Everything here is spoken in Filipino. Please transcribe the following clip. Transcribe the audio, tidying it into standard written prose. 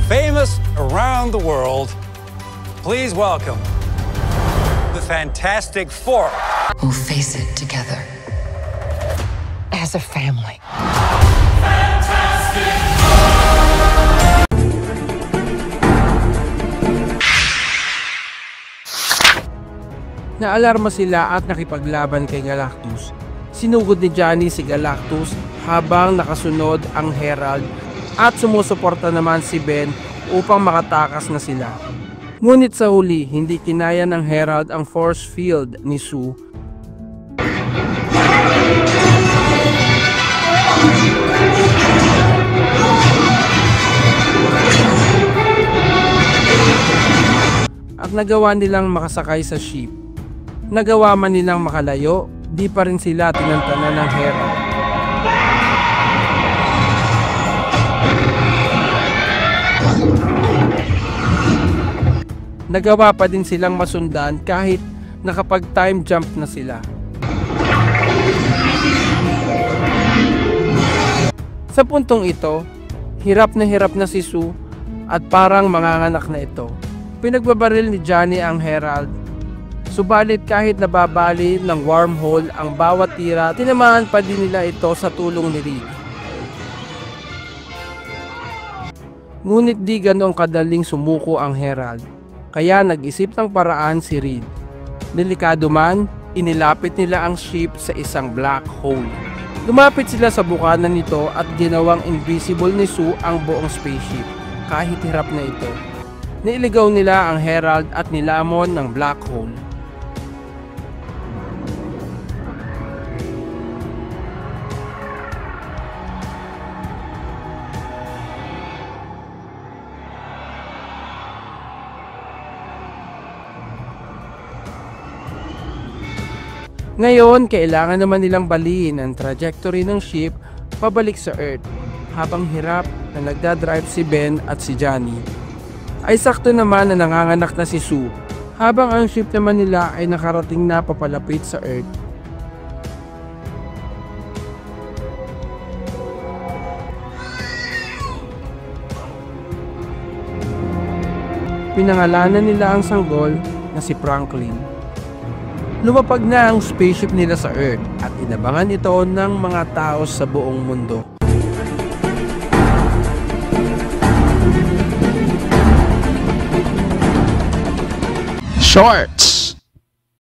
famous around the world, please welcome the Fantastic Four. We'll face it together. As a family. Naalarma sila at nakipaglaban kay Galactus. Sinugod ni Johnny si Galactus habang nakasunod ang Herald at sumusuporta naman si Ben upang makatakas na sila. Ngunit sa huli, hindi kinaya ng Herald ang force field ni Sue. At nagawa nilang makasakay sa ship. Nagawa man nilang makalayo, di pa rin sila tinantanan ng Herald. Nagawa pa din silang masundan kahit nakapag-time jump na sila. Sa puntong ito, hirap na si Sue at parang manganganak na ito. Pinagbabaril ni Johnny ang Herald. Subalit kahit nababali ng wormhole ang bawat tira, tinamaan pa din nila ito sa tulong ni Reed. Ngunit di ganoong kadaling sumuko ang Herald, kaya nag-isip ng paraan si Reed. Delikado man, inilapit nila ang ship sa isang black hole. Lumapit sila sa bukana nito at ginawang invisible ni Sue ang buong spaceship, kahit hirap na ito. Nailigaw nila ang Herald at nilamon ng black hole. Ngayon, kailangan naman nilang baliin ang trajectory ng ship pabalik sa Earth habang hirap na nagdadrive si Ben at si Johnny. Ay sakto naman na nanganganak na si Sue habang ang ship naman nila ay nakarating na papalapit sa Earth. Pinangalanan nila ang sanggol na si Franklin. Lumapag na ang spaceship nila sa Earth at inabangan ito ng mga tao sa buong mundo. Shorts!